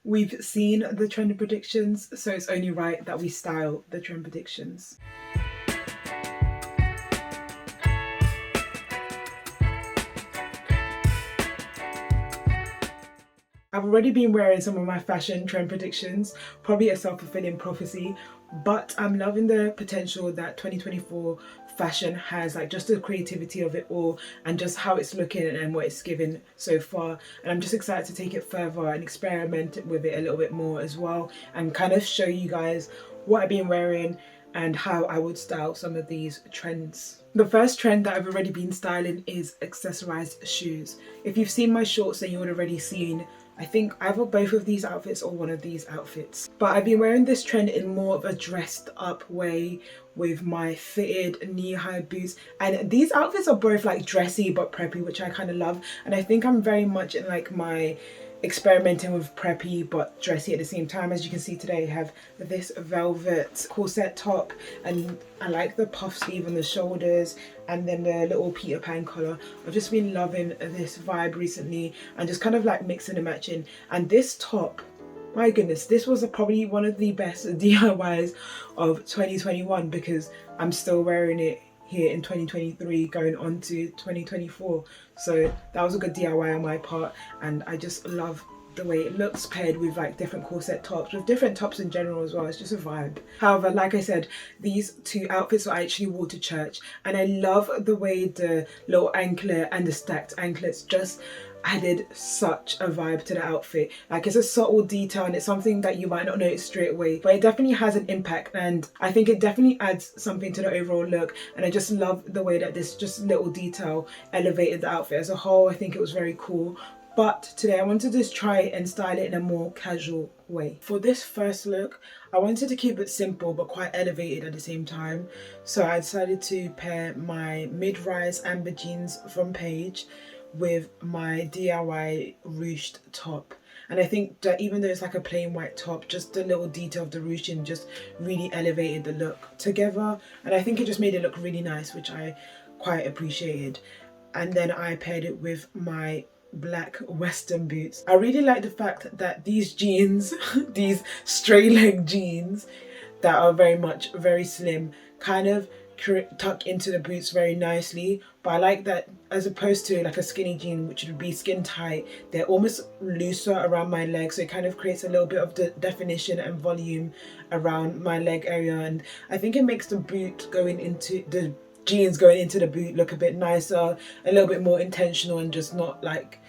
We've seen the trend predictions, so it's only right that we style the trend predictions. I've already been wearing some of my fashion trend predictions, probably a self-fulfilling prophecy, but I'm loving the potential that 2024 fashion has, like just the creativity of it all and just how it's looking and what it's given so far. And I'm just excited to take it further and experiment with it a little bit more as well, and kind of show you guys what I've been wearing and how I would style some of these trends. The first trend that I've already been styling is accessorized shoes. If you've seen my shorts, then you would have already seen, I think, either both of these outfits or one of these outfits. But I've been wearing this trend in more of a dressed up way with my fitted knee-high boots. And these outfits are both like dressy but preppy, which I kind of love. And I think I'm very much in like my experimenting with preppy but dressy at the same time. As you can see today, I have this velvet corset top and I like the puff sleeve on the shoulders and then the little Peter Pan collar. I've just been loving this vibe recently and just kind of like mixing and matching. And this top, my goodness, this was probably one of the best DIYs of 2021 because I'm still wearing it here in 2023 going on to 2024. So that was a good DIY on my part, and I just love the way it looks paired with like different corset tops, with different tops in general as well. It's just a vibe. However, like I said, these two outfits are actually wore to church, and I love the way the little anklet and the stacked anklets just added such a vibe to the outfit. Like, it's a subtle detail and it's something that you might not notice straight away, but it definitely has an impact, and I think it definitely adds something to the overall look. And I just love the way that this just little detail elevated the outfit as a whole. I think it was very cool. But today I wanted to just try and style it in a more casual way. For this first look, I wanted to keep it simple but quite elevated at the same time. So I decided to pair my mid-rise amber jeans from Paige with my DIY ruched top. And I think that even though it's like a plain white top, just the little detail of the ruching just really elevated the look together. And I think it just made it look really nice, which I quite appreciated. And then I paired it with my black Western boots. I really like the fact that these jeans, these straight leg jeans that are very slim, kind of tuck into the boots very nicely. But I like that as opposed to like a skinny jean, which would be skin tight, they're almost looser around my leg, so it kind of creates a little bit of the definition and volume around my leg area. And I think it makes the boot going into the jeans going into the boot look a bit nicer, a little bit more intentional, and just not like,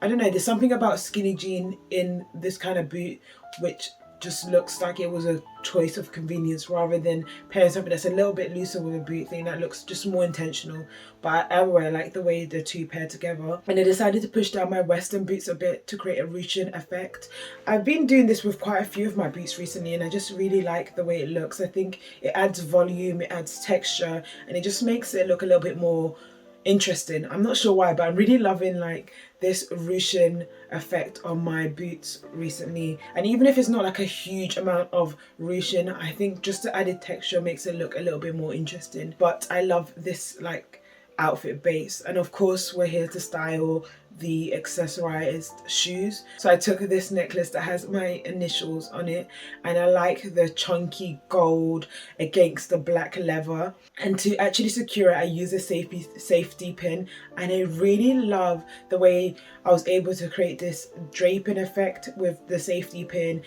I don't know, there's something about skinny jean in this kind of boot which just looks like it was a choice of convenience rather than pairing something that's a little bit looser with a boot thing that looks just more intentional. But I like the way the two pair together. And I decided to push down my Western boots a bit to create a ruching effect. I've been doing this with quite a few of my boots recently, and I just really like the way it looks. I think it adds volume, it adds texture, and it just makes it look a little bit more interesting. I'm not sure why, but I'm really loving like this ruching effect on my boots recently. And even if it's not like a huge amount of ruching, I think just the added texture makes it look a little bit more interesting. But I love this like outfit base, and of course we're here to style the accessorized shoes. So I took this necklace that has my initials on it, and I like the chunky gold against the black leather. And to actually secure it, I use a safety pin, and I really love the way I was able to create this draping effect with the safety pin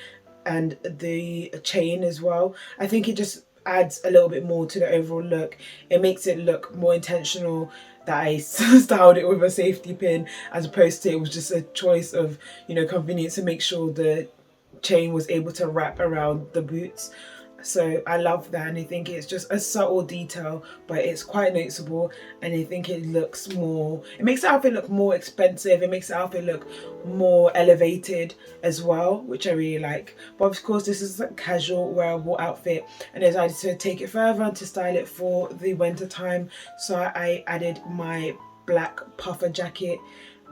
and the chain as well. I think it just adds a little bit more to the overall look. It makes it look more intentional that I styled it with a safety pin, as opposed to it was just a choice of, you know, convenience to make sure the chain was able to wrap around the boots. So I love that, and I think it's just a subtle detail, but it's quite noticeable, and I think it looks more, it makes the outfit look more expensive, it makes the outfit look more elevated as well, which I really like. But of course this is a casual wearable outfit, and I decided to take it further to style it for the winter time. So I added my black puffer jacket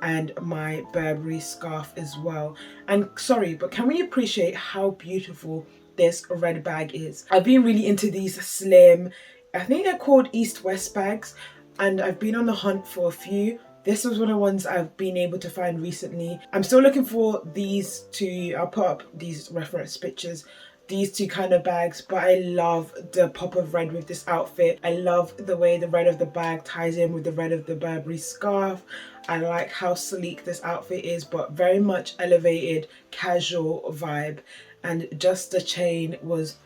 and my Burberry scarf as well. And sorry, but can we appreciate how beautiful this red bag is? I've been really into these slim, I think they're called East West bags, and I've been on the hunt for a few, This was one of the ones I've been able to find recently. I'm still looking for these two. I'll put up these reference pictures, these two kind of bags, but I love the pop of red with this outfit. I love the way the red of the bag ties in with the red of the Burberry scarf. I like how sleek this outfit is, but very much elevated, casual vibe. And just the chain was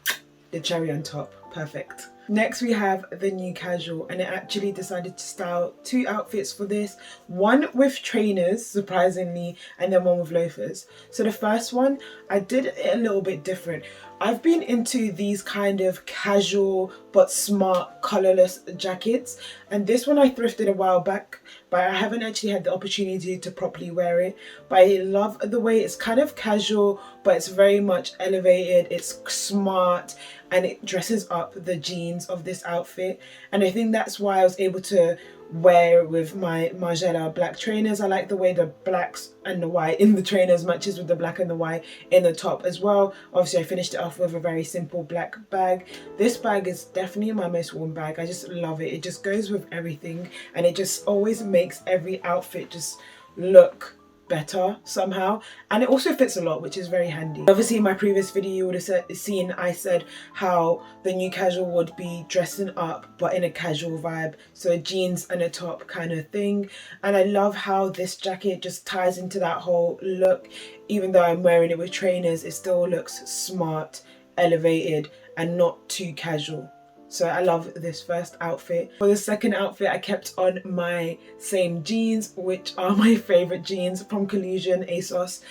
the cherry on top. Perfect. Next we have the new casual, and I actually decided to style two outfits for this. One with trainers, surprisingly, and then one with loafers. So the first one, I did it a little bit different. I've been into these kind of casual but smart colorless jackets, and this one I thrifted a while back, but I haven't actually had the opportunity to properly wear it. But I love the way it's kind of casual, but it's very much elevated, it's smart, and it dresses up the jeans of this outfit. And I think that's why I was able to wear it with my Margiela black trainers. I like the way the blacks and the white in the trainers matches with the black and the white in the top as well. Obviously I finished it off with a very simple black bag. This bag is definitely my most worn bag. I just love it. It just goes with everything, and it just always makes every outfit just look better somehow, and it also fits a lot, which is very handy. Obviously in my previous video you would have seen I said how the new casual would be dressing up but in a casual vibe, so a jeans and a top kind of thing. And I love how this jacket just ties into that whole look. Even though I'm wearing it with trainers, it still looks smart, elevated, and not too casual. So I love this first outfit. For the second outfit, I kept on my same jeans, which are my favorite jeans from Collusion ASOS.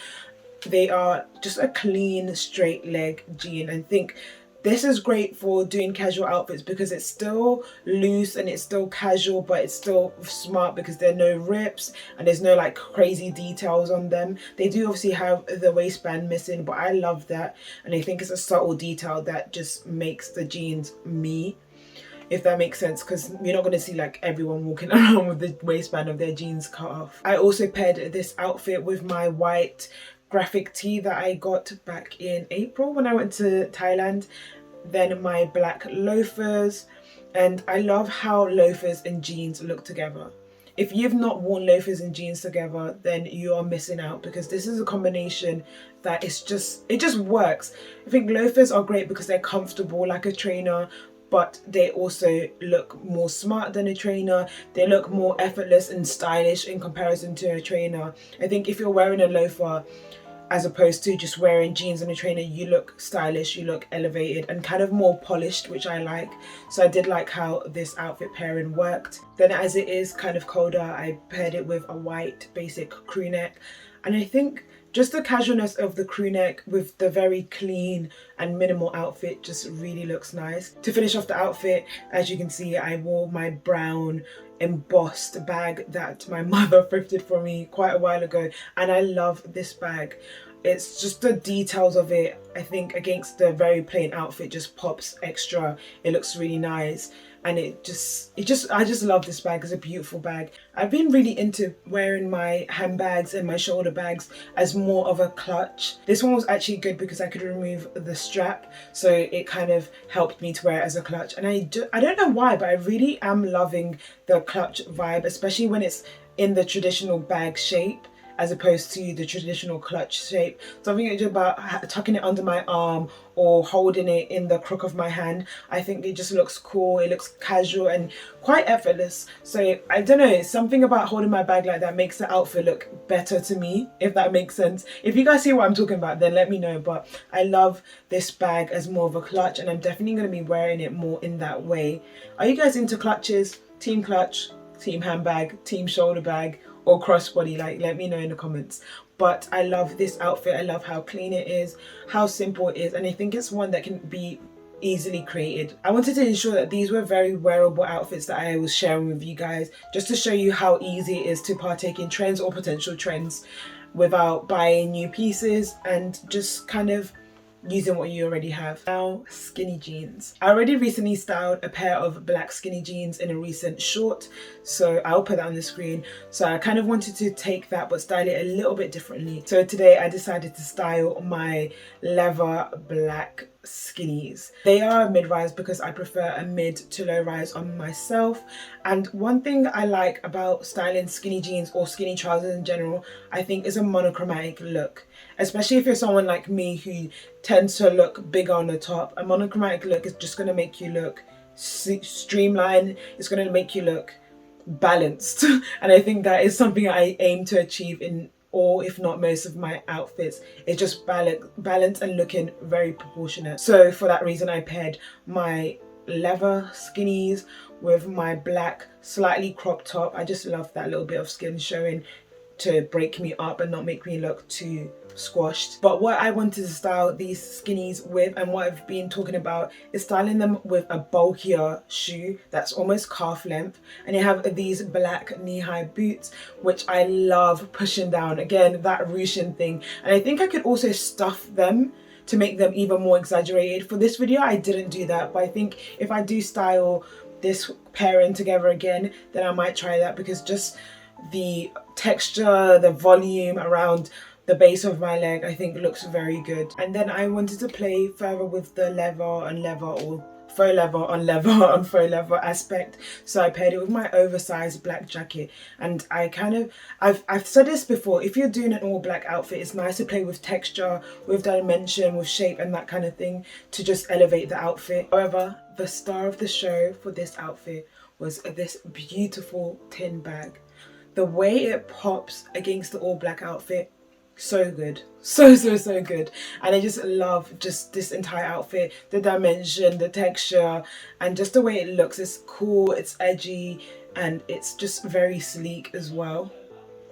They are just a clean, straight leg jean. And I think this is great for doing casual outfits because it's still loose and it's still casual, but it's still smart because there are no rips and there's no like crazy details on them. They do obviously have the waistband missing, but I love that. And I think it's a subtle detail that just makes the jeans me, if that makes sense, because you're not going to see like everyone walking around with the waistband of their jeans cut off. I also paired this outfit with my white graphic tee that I got back in April when I went to Thailand, then my black loafers, and I love how loafers and jeans look together. If you've not worn loafers and jeans together, then you are missing out, because this is a combination that it just works. I think loafers are great because they're comfortable like a trainer, but they also look more smart than a trainer. They look more effortless and stylish in comparison to a trainer. I think if you're wearing a loafer as opposed to just wearing jeans and a trainer, you look stylish, you look elevated and kind of more polished, which I like. So I did like how this outfit pairing worked. Then as it is kind of colder, I paired it with a white basic crew neck. And I think just the casualness of the crew neck with the very clean and minimal outfit just really looks nice. To finish off the outfit, as you can see, I wore my brown embossed bag that my mother thrifted for me quite a while ago, and I love this bag. It's just the details of it, I think, against the very plain outfit just pops extra. It looks really nice. And I just love this bag. It's a beautiful bag. I've been really into wearing my handbags and my shoulder bags as more of a clutch. This one was actually good because I could remove the strap, so it kind of helped me to wear it as a clutch. And I don't know why, but I really am loving the clutch vibe, especially when it's in the traditional bag shape as opposed to the traditional clutch shape. Something about tucking it under my arm or holding it in the crook of my hand. I think it just looks cool, it looks casual and quite effortless. So I don't know, something about holding my bag like that makes the outfit look better to me, if that makes sense. If you guys see what I'm talking about, then let me know. But I love this bag as more of a clutch, and I'm definitely going to be wearing it more in that way. Are you guys into clutches? Team clutch, team handbag, team shoulder bag, or crossbody? Like, let me know in the comments. But I love this outfit. I love how clean it is, how simple it is, and I think it's one that can be easily created. I wanted to ensure that these were very wearable outfits that I was sharing with you guys, just to show you how easy it is to partake in trends or potential trends without buying new pieces and just kind of using what you already have. Now, skinny jeans. I already recently styled a pair of black skinny jeans in a recent short, so I'll put that on the screen. So I kind of wanted to take that but style it a little bit differently. So today I decided to style my leather black skinnies. They are mid-rise because I prefer a mid to low rise on myself. And one thing I like about styling skinny jeans or skinny trousers in general, I think, is a monochromatic look. Especially if you're someone like me who tends to look bigger on the top. A monochromatic look is just going to make you look streamlined. It's going to make you look balanced. And I think that is something I aim to achieve in all, if not most, of my outfits. It's just balance and looking very proportionate. So for that reason, I paired my leather skinnies with my black slightly cropped top. I just love that little bit of skin showing to break me up and not make me look too squashed. But what I wanted to style these skinnies with, and what I've been talking about, is styling them with a bulkier shoe that's almost calf length, and you have these black knee-high boots which I love pushing down. Again, that ruching thing, and I think I could also stuff them to make them even more exaggerated. For this video I didn't do that, but I think if I do style this pairing together again, then I might try that, because just the texture, the volume around the base of my leg, I think looks very good. And then I wanted to play further with the leather on leather, or faux leather on leather on faux leather aspect. So I paired it with my oversized black jacket. And I've said this before, if you're doing an all black outfit, it's nice to play with texture, with dimension, with shape and that kind of thing to just elevate the outfit. However, the star of the show for this outfit was this beautiful tin bag. The way it pops against the all black outfit, so good, so good. And I just love just this entire outfit, the dimension, the texture, and just the way it looks. It's cool, it's edgy, and it's just very sleek as well.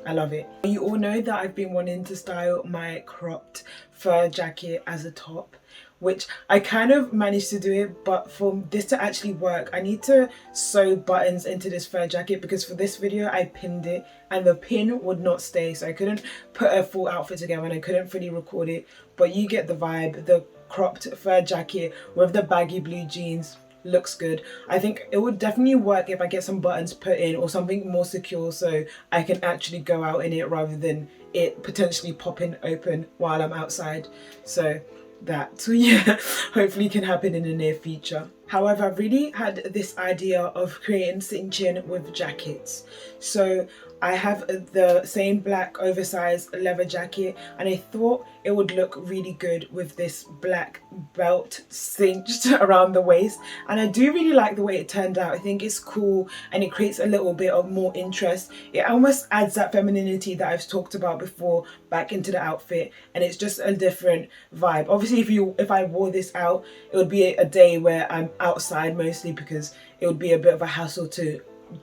I love it. You all know that I've been wanting to style my cropped fur jacket as a top, which I kind of managed to do it, but for this to actually work, I need to sew buttons into this fur jacket, because for this video I pinned it and the pin would not stay, so I couldn't put a full outfit together and I couldn't fully record it. But you get the vibe. The cropped fur jacket with the baggy blue jeans looks good. I think it would definitely work if I get some buttons put in or something more secure, so I can actually go out in it rather than it potentially popping open while I'm outside. So that, yeah, hopefully can happen in the near future. However, I've really had this idea of creating cinching with jackets. So I have the same black oversized leather jacket, and I thought it would look really good with this black belt cinched around the waist, and I do really like the way it turned out. I think it's cool and it creates a little bit of more interest. It almost adds that femininity that I've talked about before back into the outfit, and it's just a different vibe. Obviously if I wore this out, it would be a day where I'm outside mostly, because it would be a bit of a hassle to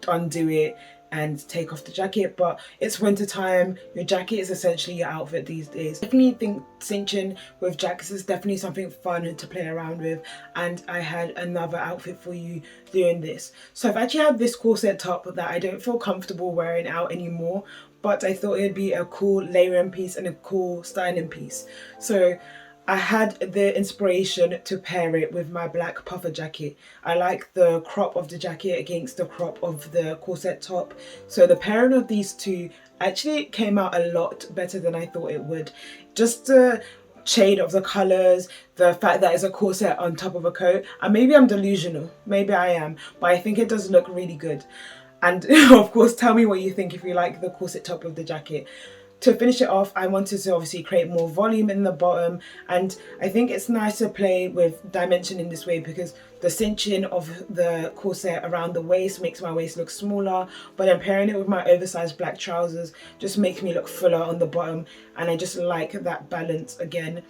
undo it and take off the jacket. But it's winter time, your jacket is essentially your outfit these days. I definitely think cinching with jackets is definitely something fun to play around with, and I had another outfit for you doing this. So I've actually had this corset top that I don't feel comfortable wearing out anymore, but I thought it'd be a cool layering piece and a cool styling piece. So I had the inspiration to pair it with my black puffer jacket. I like the crop of the jacket against the crop of the corset top. So the pairing of these two actually came out a lot better than I thought it would. Just the shade of the colours, the fact that it's a corset on top of a coat, and maybe I'm delusional, maybe I am, but I think it does look really good. And of course, tell me what you think if you like the corset top of the jacket. To finish it off, I wanted to obviously create more volume in the bottom, and I think it's nice to play with dimension in this way, because the cinching of the corset around the waist makes my waist look smaller, but then pairing it with my oversized black trousers just makes me look fuller on the bottom, and I just like that balance again.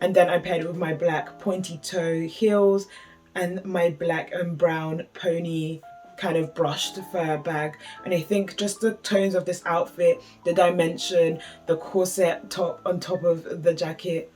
And then I paired it with my black pointy toe heels and my black and brown pony kind of brushed fur bag. And I think just the tones of this outfit, the dimension, the corset top on top of the jacket,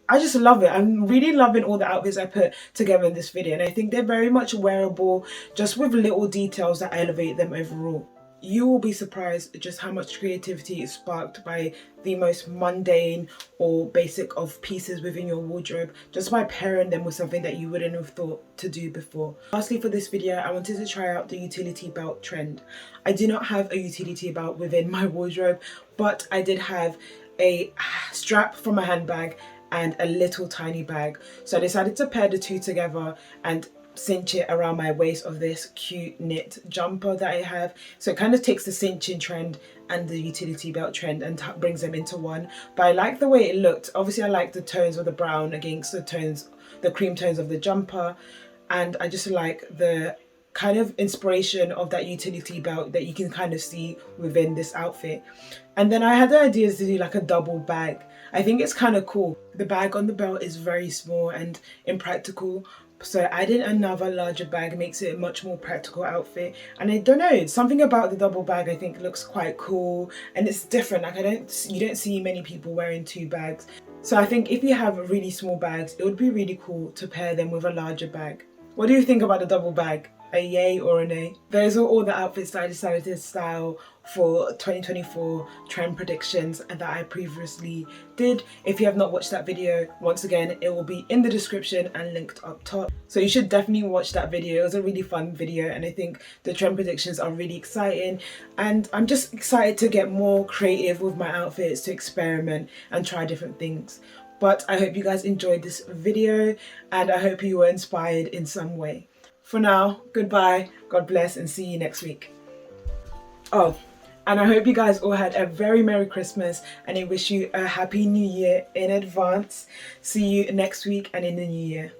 I just love it. I'm really loving all the outfits I put together in this video, and I think they're very much wearable, just with little details that elevate them overall. You will be surprised just how much creativity is sparked by the most mundane or basic of pieces within your wardrobe, just by pairing them with something that you wouldn't have thought to do before. Lastly, for this video, I wanted to try out the utility belt trend. I do not have a utility belt within my wardrobe, but I did have a strap from a handbag and a little tiny bag. So I decided to pair the two together and cinch it around my waist of this cute knit jumper that I have. So it kind of takes the cinching trend and the utility belt trend and brings them into one. But I like the way it looked. Obviously I like the tones of the brown against the cream tones of the jumper, and I just like the kind of inspiration of that utility belt that you can kind of see within this outfit. And then I had the ideas to do like a double bag. I think it's kind of cool. The bag on the belt is very small and impractical, so adding another larger bag makes it a much more practical outfit. And I don't know, something about the double bag I think looks quite cool and it's different. Like you don't see many people wearing two bags. So I think if you have really small bags, it would be really cool to pair them with a larger bag. What do you think about the double bag? A yay or a nay? Those are all the outfits that I decided to style for 2024 trend predictions and that I previously did. If you have not watched that video, once again, it will be in the description and linked up top. So you should definitely watch that video. It was a really fun video and I think the trend predictions are really exciting. And I'm just excited to get more creative with my outfits, to experiment and try different things. But I hope you guys enjoyed this video and I hope you were inspired in some way. For now, goodbye, God bless, and see you next week. Oh, and I hope you guys all had a very Merry Christmas and I wish you a Happy New Year in advance. See you next week and in the new year.